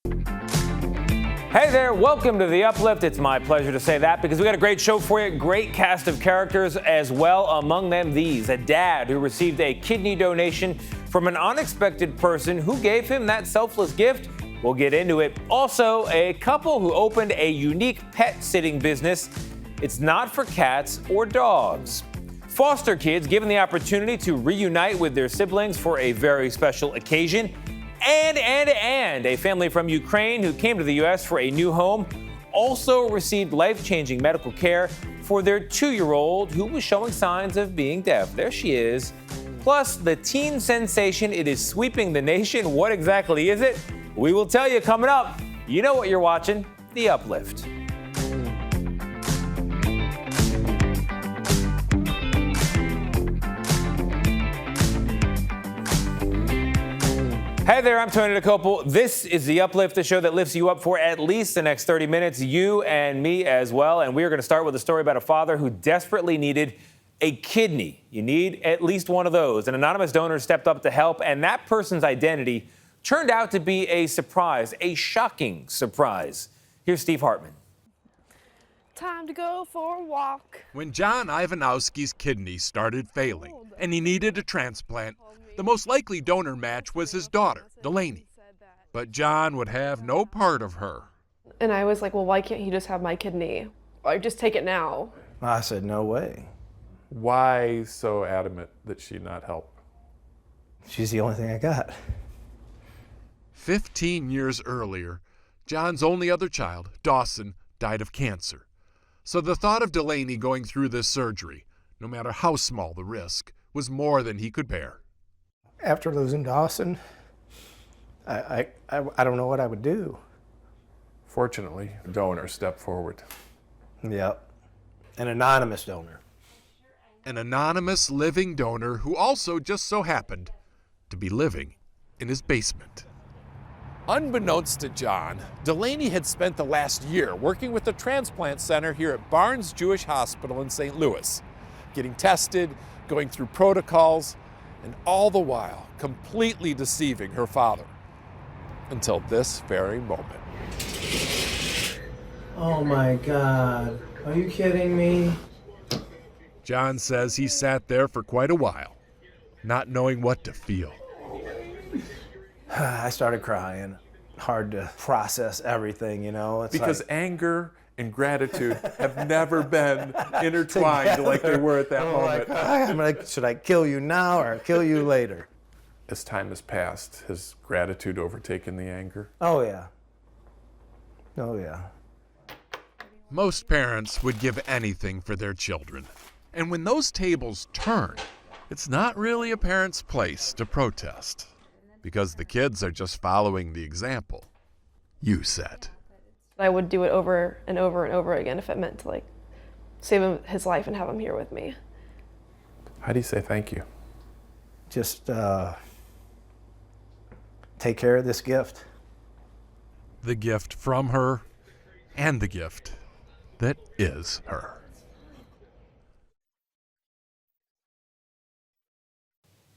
Hey there, welcome to the Uplift. It's my pleasure to say that because we got a great show for you, great cast of characters as well. Among them these, a dad who received a kidney donation from an unexpected person who gave him that selfless gift. We'll get into it. Also, a couple who opened a unique pet sitting business. It's not for cats or dogs. Foster kids given the opportunity to reunite with their siblings for a very special occasion. And a family from Ukraine who came to the U.S. for a new home also received life-changing medical care for their 2-year-old who was showing signs of being deaf. There she is. Plus, the teen sensation, it is sweeping the nation. What exactly is it? We will tell you coming up. You know what you're watching, The Uplift. Hey there, I'm Tony DeCopel. This is The Uplift, the show that lifts you up for at least the next 30 minutes, you and me as well. And we are going to start with a story about a father who desperately needed a kidney. You need at least one of those. An anonymous donor stepped up to help, and that person's identity turned out to be a surprise, a shocking surprise. Here's Steve Hartman. Time to go for a walk. When John Ivanowski's kidney started failing and he needed a transplant, the most likely donor match was his daughter, Delaney. But John would have no part of her. And I was like, well, why can't he just have my kidney? Or just take it now. I said, no way. Why so adamant that she not help? She's the only thing I got. 15 years earlier, John's only other child, Dawson, died of cancer. So the thought of Delaney going through this surgery, no matter how small the risk, was more than he could bear. After losing Dawson, I don't know what I would do. Fortunately, a donor stepped forward. Yep. An anonymous donor. An anonymous living donor who also just so happened to be living in his basement. Unbeknownst to John, Delaney had spent the last year working with the transplant center here at Barnes Jewish Hospital in St. Louis, getting tested, going through protocols, and all the while completely deceiving her father. Until this very moment. Oh my God, are you kidding me? John says he sat there for quite a while, not knowing what to feel. I started crying. Hard to process everything, you know? It's Because anger and gratitude have never been intertwined like they were at that moment. I'm like, should I kill you now or kill you later? As time has passed, has gratitude overtaken the anger? Oh yeah. Oh yeah. Most parents would give anything for their children. And when those tables turn, it's not really a parent's place to protest. Because the kids are just following the example you set. I would do it over and over and over again if it meant to like save him his life and have him here with me. How do you say thank you? Just take care of this gift. The gift from her and the gift that is her.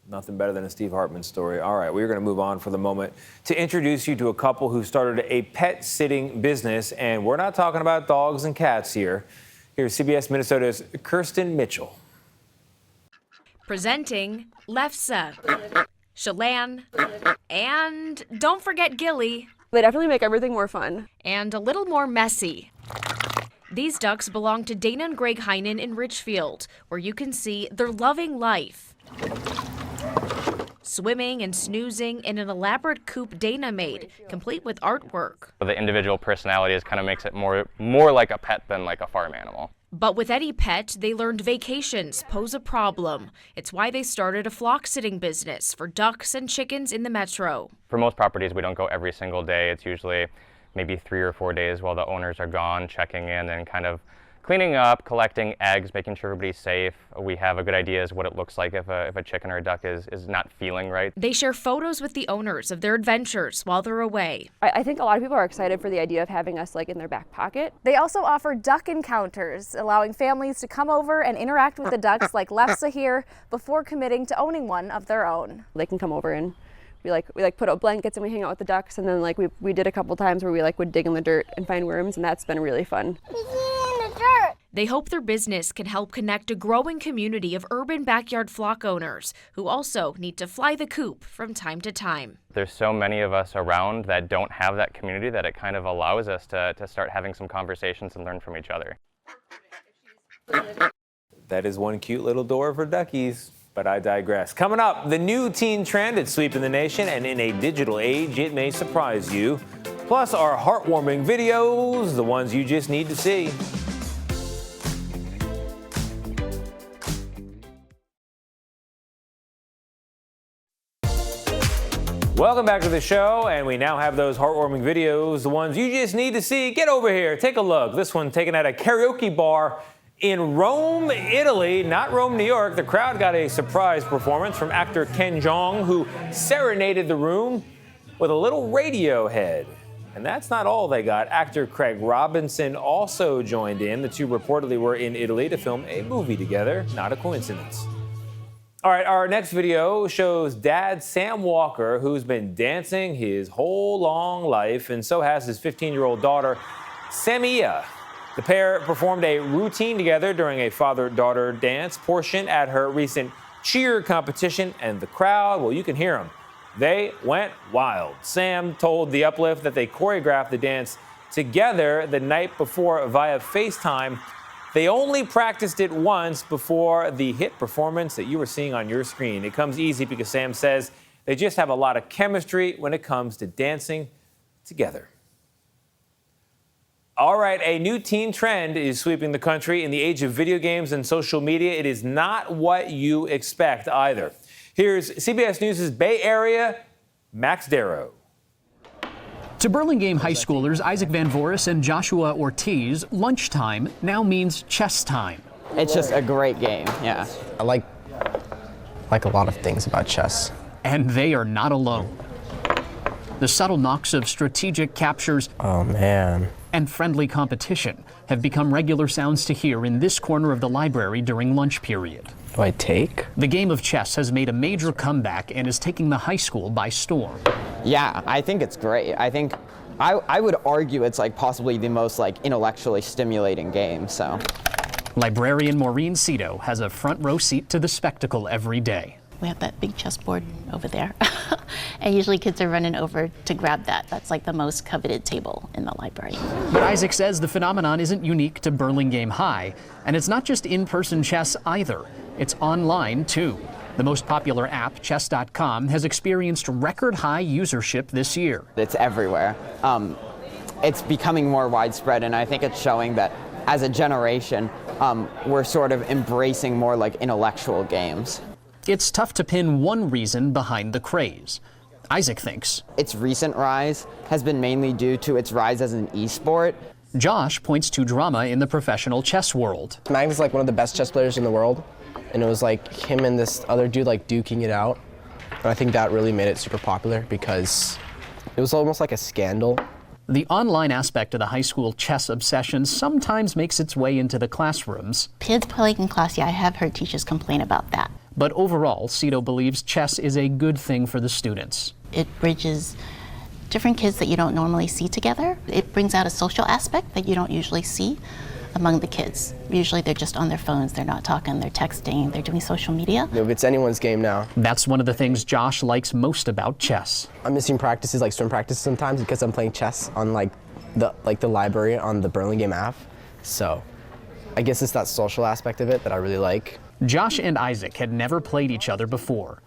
Nothing better than a Steve Hartman story. All right, we're going to move on for the moment to introduce you to a couple who started a pet sitting business. And we're not talking about dogs and cats here. Here's CBS Minnesota's Kirsten Mitchell. Presenting Lefse, Shalane, and don't forget Gilly. They definitely make everything more fun. And a little more messy. These ducks belong to Dana and Greg Heinen in Richfield, where you can see their loving life. Swimming and snoozing in an elaborate coop Dana made, complete with artwork. The individual personalities kind of makes it more like a pet than like a farm animal. But with any pet, they learned vacations pose a problem. It's why they started a flock sitting business for ducks and chickens in the metro. For most properties, we don't go every single day. It's usually maybe 3 or 4 days while the owners are gone, checking in and kind of cleaning up, collecting eggs, making sure everybody's safe. We have a good idea as what it looks like if a chicken or a duck is not feeling right. They share photos with the owners of their adventures while they're away. I think a lot of people are excited for the idea of having us like in their back pocket. They also offer duck encounters, allowing families to come over and interact with the ducks like Lefse here before committing to owning one of their own. They can come over and We put out blankets and we hang out with the ducks, and then like we did a couple times where we like would dig in the dirt and find worms, and that's been really fun. They hope their business can help connect a growing community of urban backyard flock owners who also need to fly the coop from time to time. There's so many of us around that don't have that community that it kind of allows us to start having some conversations and learn from each other. That is one cute little door for duckies, but I digress. Coming up, the new teen trend is sweeping the nation, and in a digital age, it may surprise you. Plus, our heartwarming videos, the ones you just need to see. Welcome back to the show, and we now have those heartwarming videos, the ones you just need to see. Get over here, take a look. This one taken at a karaoke bar in Rome, Italy, not Rome, New York. The crowd got a surprise performance from actor Ken Jeong, who serenaded the room with a little radio head. And that's not all they got. Actor Craig Robinson also joined in. The two reportedly were in Italy to film a movie together. Not a coincidence. All right, our next video shows Dad Sam Walker, who's been dancing his whole long life, and so has his 15-year-old daughter, Samia. The pair performed a routine together during a father-daughter dance portion at her recent cheer competition, and the crowd, well, you can hear them. They went wild. Sam told the Uplift that they choreographed the dance together the night before via FaceTime. They only practiced it once before the hit performance that you were seeing on your screen. It comes easy because Sam says they just have a lot of chemistry when it comes to dancing together. All right, a new teen trend is sweeping the country. In the age of video games and social media, it is not what you expect either. Here's CBS News' Bay Area, Max Darrow. To Burlingame high schoolers Isaac Van Voris and Joshua Ortiz, lunchtime now means chess time. It's just a great game, yeah. I like a lot of things about chess. And they are not alone. The subtle knocks of strategic captures and friendly competition have become regular sounds to hear in this corner of the library during lunch period. Do I take? The game of chess has made a major comeback and is taking the high school by storm. Yeah, I think it's great. I think I would argue it's like possibly the most like intellectually stimulating game, so. Librarian Maureen Cito has a front row seat to the spectacle every day. We have that big chessboard over there. And usually kids are running over to grab that. That's like the most coveted table in the library. But Isaac says the phenomenon isn't unique to Burlingame High. And it's not just in-person chess either. It's online too. The most popular app, chess.com, has experienced record high usership this year. It's everywhere. It's becoming more widespread, and I think it's showing that as a generation, we're sort of embracing more like intellectual games. It's tough to pin one reason behind the craze. Isaac thinks its recent rise has been mainly due to its rise as an e-sport. Josh points to drama in the professional chess world. Magnus is like one of the best chess players in the world, and it was like him and this other dude like duking it out. And I think that really made it super popular because it was almost like a scandal. The online aspect of the high school chess obsession sometimes makes its way into the classrooms. Kids playing in class, yeah, I have heard teachers complain about that. But overall, Cito believes chess is a good thing for the students. It bridges different kids that you don't normally see together. It brings out a social aspect that you don't usually see among the kids. Usually they're just on their phones, they're not talking, they're texting, they're doing social media. It's anyone's game now. That's one of the things Josh likes most about chess. I'm missing practices, like swim practices sometimes, because I'm playing chess on the library on the Burlingame app. So I guess it's that social aspect of it that I really like. Josh and Isaac had never played each other before,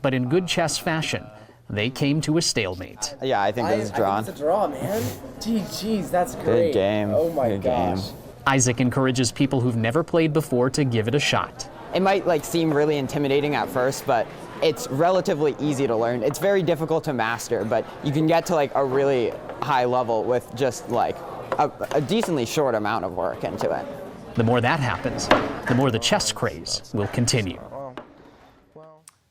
but in good chess fashion, they came to a stalemate. Yeah, I think this is drawn. I think it's a draw, man. Jeez, that's great. Good game. Oh my Good gosh. game. Isaac encourages people who've never played before to give it a shot. It might like seem really intimidating at first, but it's relatively easy to learn. It's very difficult to master, but you can get to like a really high level with just like a decently short amount of work into it. The more that happens, the more the chess craze will continue.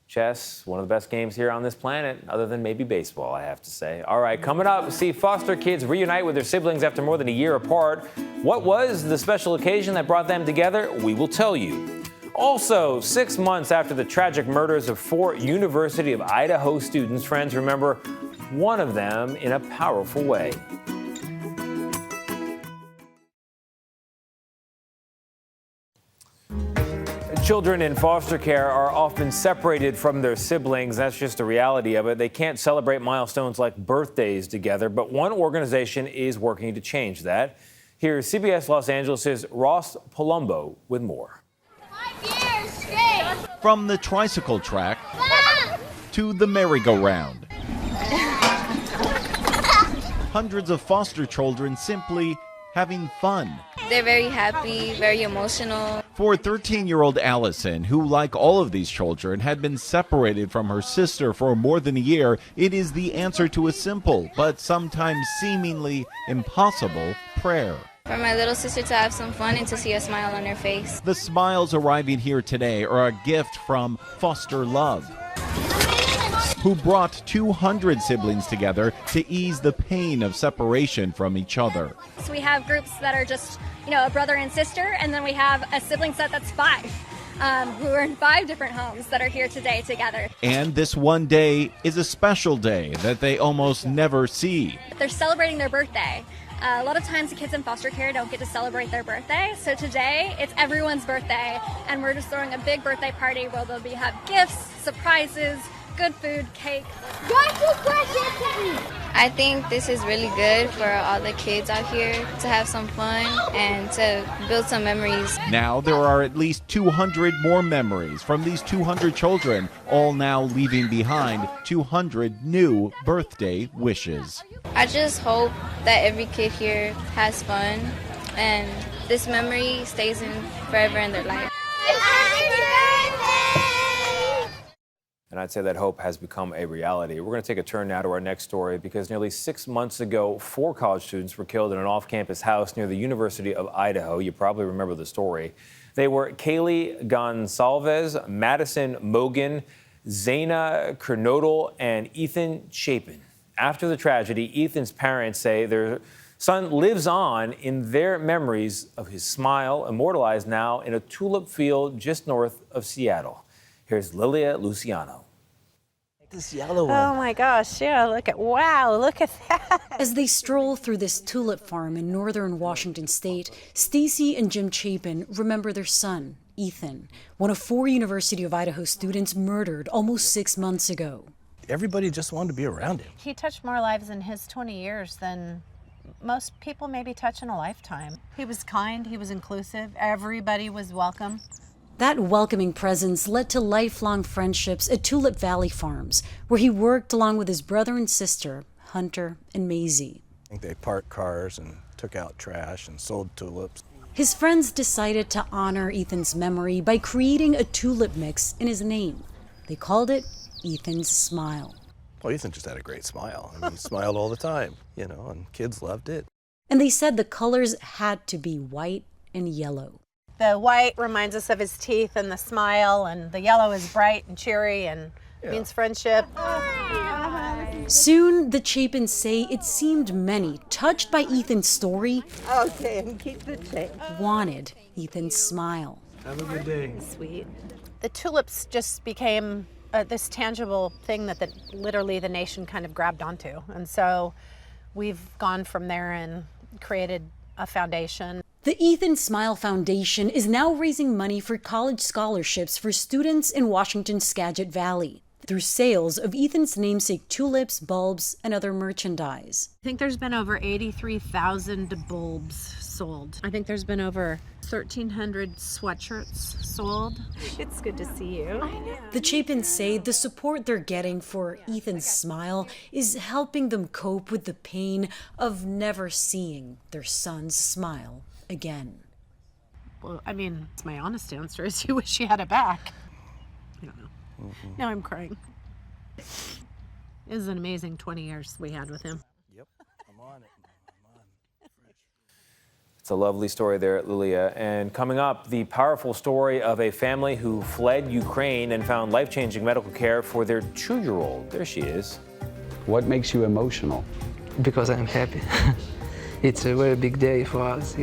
Chess, one of the best games here on this planet, other than maybe baseball, I have to say. All right, coming up, see foster kids reunite with their siblings after more than a year apart. What was the special occasion that brought them together? We will tell you. Also, 6 months after the tragic murders of 4 University of Idaho students, friends remember one of them in a powerful way. Children in foster care are often separated from their siblings. That's just the reality of it. They can't celebrate milestones like birthdays together, but one organization is working to change that. Here's CBS Los Angeles' Ross Palumbo with more. From the tricycle track to the merry-go-round. Hundreds of foster children simply having fun. They're very happy, very emotional. For 13-year-old Allison, who, like all of these children, had been separated from her sister for more than a year, it is the answer to a simple, but sometimes seemingly impossible, prayer. For my little sister to have some fun and to see a smile on her face. The smiles arriving here today are a gift from Foster Love, who brought 200 siblings together to ease the pain of separation from each other. So we have groups that are just, a brother and sister, and then we have a sibling set that's 5, who are in 5 different homes that are here today together. And this one day is a special day that they almost never see. They're celebrating their birthday. A lot of times the kids in foster care don't get to celebrate their birthday, so today it's everyone's birthday, and we're just throwing a big birthday party where there'll have gifts, surprises, good food, cake. I think this is really good for all the kids out here to have some fun and to build some memories. Now there are at least 200 more memories from these 200 children, all now leaving behind 200 new birthday wishes. I just hope that every kid here has fun and this memory stays in forever in their life. And I'd say that hope has become a reality. We're going to take a turn now to our next story because nearly 6 months ago, 4 college students were killed in an off-campus house near the University of Idaho. You probably remember the story. They were Kaylee Gonsalves, Madison Mogan, Zaina Kernodle, and Ethan Chapin. After the tragedy, Ethan's parents say their son lives on in their memories of his smile, immortalized now in a tulip field just north of Seattle. Here's Lilia Luciano. This yellow one. Oh my gosh, yeah, look at that. As they stroll through this tulip farm in northern Washington state, Stacy and Jim Chapin remember their son, Ethan, one of 4 University of Idaho students murdered almost 6 months ago. Everybody just wanted to be around him. He touched more lives in his 20 years than most people maybe touch in a lifetime. He was kind, he was inclusive, everybody was welcome. That welcoming presence led to lifelong friendships at Tulip Valley Farms, where he worked along with his brother and sister, Hunter and Maisie. I think they parked cars and took out trash and sold tulips. His friends decided to honor Ethan's memory by creating a tulip mix in his name. They called it Ethan's Smile. Well, Ethan just had a great smile. I mean, he smiled all the time, and kids loved it. And they said the colors had to be white and yellow. The white reminds us of his teeth and the smile, and the yellow is bright and cheery and means friendship. Soon, the Chapins say it seemed many, touched by Ethan's story, Okay, and keep the change. wanted Ethan's smile. Have a good day. Sweet. The tulips just became this tangible thing that literally the nation kind of grabbed onto. And so we've gone from there and created a foundation. The Ethan Smile Foundation is now raising money for college scholarships for students in Washington's Skagit Valley through sales of Ethan's namesake tulips, bulbs, and other merchandise. I think there's been over 83,000 bulbs sold. I think there's been over 1,300 sweatshirts sold. It's good to see you. The Chapins say the support they're getting for Ethan's smile is helping them cope with the pain of never seeing their son's smile again. Well, I mean, it's my honest answer is you wish you had it back. I don't know. Now I'm crying. It was an amazing 20 years we had with him. Yep, I'm on it. It's a lovely story there, Lilia. And coming up, the powerful story of a family who fled Ukraine and found life-changing medical care for their 2-year-old. There she is. What makes you emotional? Because I'm happy. It's a very big day for us.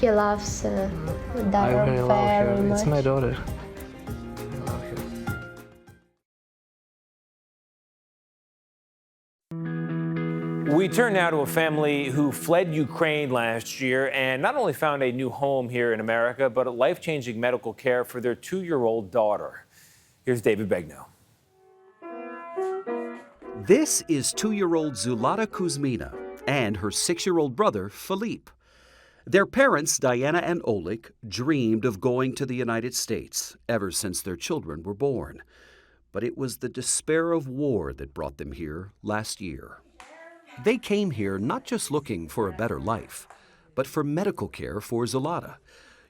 He loves I daughter really love very her. much. It's my daughter. We turn now to a family who fled Ukraine last year and not only found a new home here in America, but a life-changing medical care for their 2-year-old daughter. Here's David Begnaud. This is 2-year-old Zulata Kuzmina and her 6-year-old brother, Philippe. Their parents, Diana and Oleg, dreamed of going to the United States ever since their children were born. But it was the despair of war that brought them here last year. They came here not just looking for a better life, but for medical care for Zulata.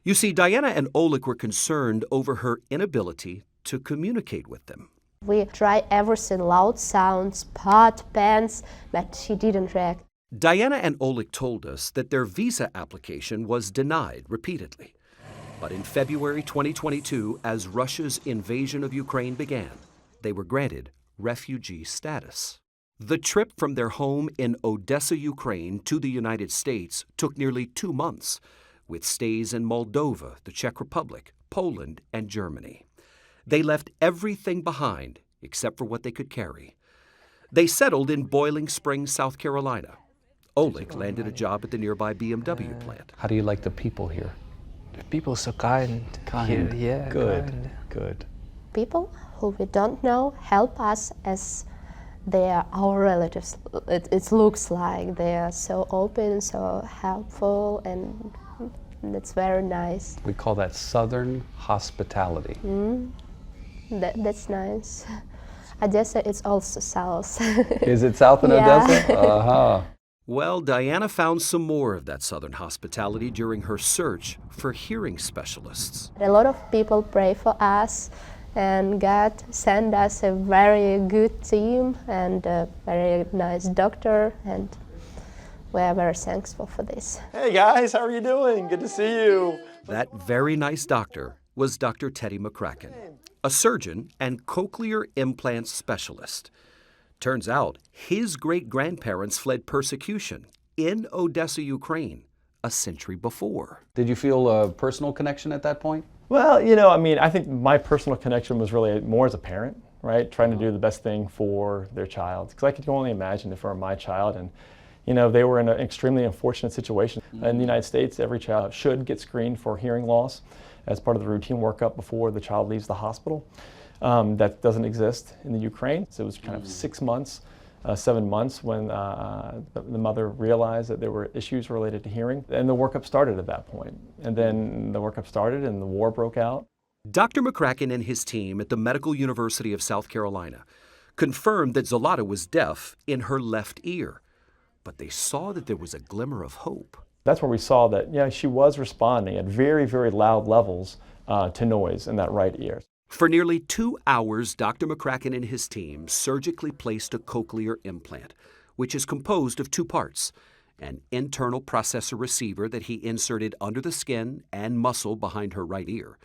You see, Diana and Oleg were concerned over her inability to communicate with them. We tried everything, loud sounds, pot, pens, but she didn't react. Diana and Oleg told us that their visa application was denied repeatedly. But in February 2022, as Russia's invasion of Ukraine began, they were granted refugee status. The trip from their home in Odessa, Ukraine to the United States took nearly 2 months, with stays in Moldova, the Czech Republic, Poland, and Germany. They left everything behind except for what they could carry. They settled in Boiling Springs, South Carolina. Oleg landed a job at the nearby BMW plant. How do you like the people here? The people are so kind. Kind. Here, yeah, Good. kind. Good. People who we don't know help us as they are our relatives. It looks like they are so open, so helpful, and it's very nice. We call that Southern hospitality. That's nice. Odessa is also south. Is it south in Yeah. Odessa? Uh-huh. Well, Diana found some more of that Southern hospitality during her search for hearing specialists. A lot of people pray for us, and God sent us a very good team and a very nice doctor, and we are very thankful for this. Hey guys, how are you doing? Good to see you. That very nice doctor was Dr. Teddy McCracken, a surgeon and cochlear implant specialist. Turns out his great-grandparents fled persecution in Odessa, Ukraine, a century before. Did you feel a personal connection at that point? Well, you know, I mean, I think my personal connection was really more as a parent, right? Trying to do the best thing for their child. Because I could only imagine if it were my child and, you know, they were in an extremely unfortunate situation. In the United States, every child should get screened for hearing loss as part of the routine workup before the child leaves the hospital. That doesn't exist in the Ukraine. So it was kind of 6 months, 7 months when the mother realized that there were issues related to hearing. And the workup started at that point. And then the workup started and the war broke out. Dr. McCracken and his team at the Medical University of South Carolina confirmed that Zulata was deaf in her left ear. But they saw that there was a glimmer of hope. That's where we saw that, yeah, she was responding at very, very loud levels to noise in that right ear. For nearly 2 hours, Dr. McCracken and his team surgically placed a cochlear implant, which is composed of 2 parts, an internal processor receiver that he inserted under the skin and muscle behind her right ear,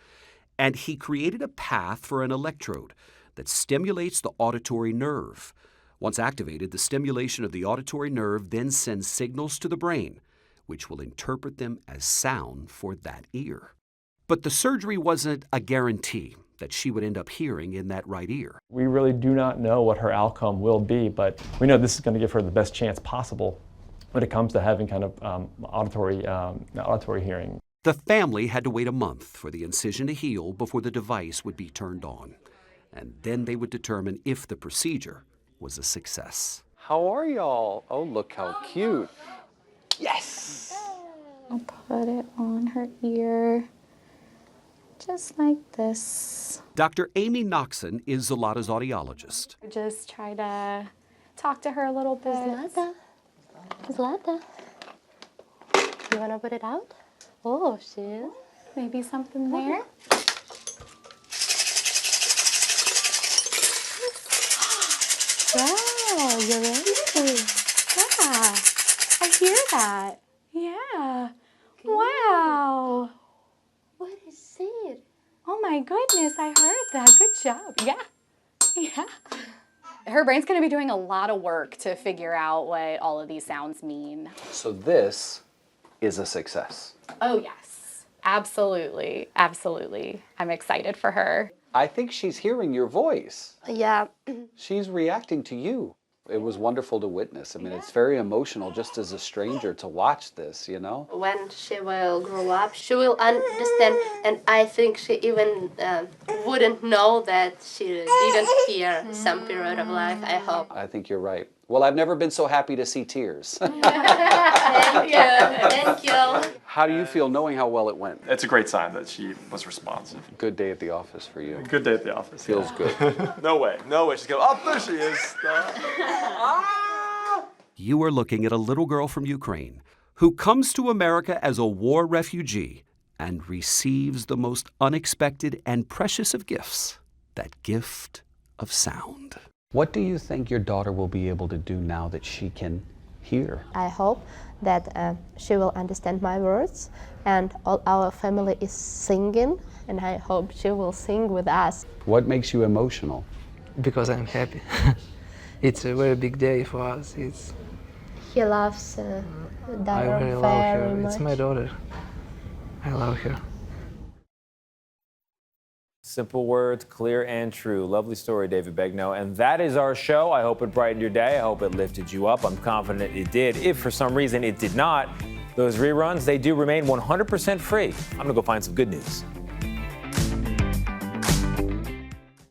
and he created a path for an electrode that stimulates the auditory nerve. Once activated, the stimulation of the auditory nerve then sends signals to the brain, which will interpret them as sound for that ear. But the surgery wasn't a guarantee that she would end up hearing in that right ear. We really do not know what her outcome will be, but we know this is going to give her the best chance possible when it comes to having kind of auditory hearing. The family had to wait a month for the incision to heal before the device would be turned on. And then they would determine if the procedure was a success. How are y'all? Oh, look how cute. Yes! I'll put it on her ear. Just like this. Dr. Amy Noxon is Zulata's audiologist. Just try to talk to her a little bit. Zlata. You want to put it out? Oh, shit. Maybe something there. Wow, you're ready. Yeah, I hear that. Yeah. Good. Wow. What is it? Oh my goodness, I heard that. Good job. Yeah. Yeah. Her brain's going to be doing a lot of work to figure out what all of these sounds mean. So this is a success. Oh, yes. Absolutely. Absolutely. I'm excited for her. I think she's hearing your voice. Yeah. She's reacting to you. It was wonderful to witness. I mean, it's very emotional just as a stranger to watch this, you know? When she will grow up, she will understand, and I think she even wouldn't know that she didn't hear some period of life, I hope. I think you're right. Well, I've never been so happy to see tears. Thank you. Thank you. How do you feel knowing how well it went? It's a great sign that she was responsive. Good day at the office for you. Good day at the office. Feels good. No way. No way. She's going, oh, there she is. You are looking at a little girl from Ukraine who comes to America as a war refugee and receives the most unexpected and precious of gifts, that gift of sound. What do you think your daughter will be able to do now that she can hear? I hope that she will understand my words, and all our family is singing, and I hope she will sing with us. What makes you emotional? Because I'm happy. It's a very big day for us. He loves I Dara really love very her. much. It's my daughter. I love her. Simple words, clear and true. Lovely story, David Begnaud. And that is our show. I hope it brightened your day. I hope it lifted you up. I'm confident it did. If for some reason it did not, those reruns, they do remain 100% free. I'm going to go find some good news.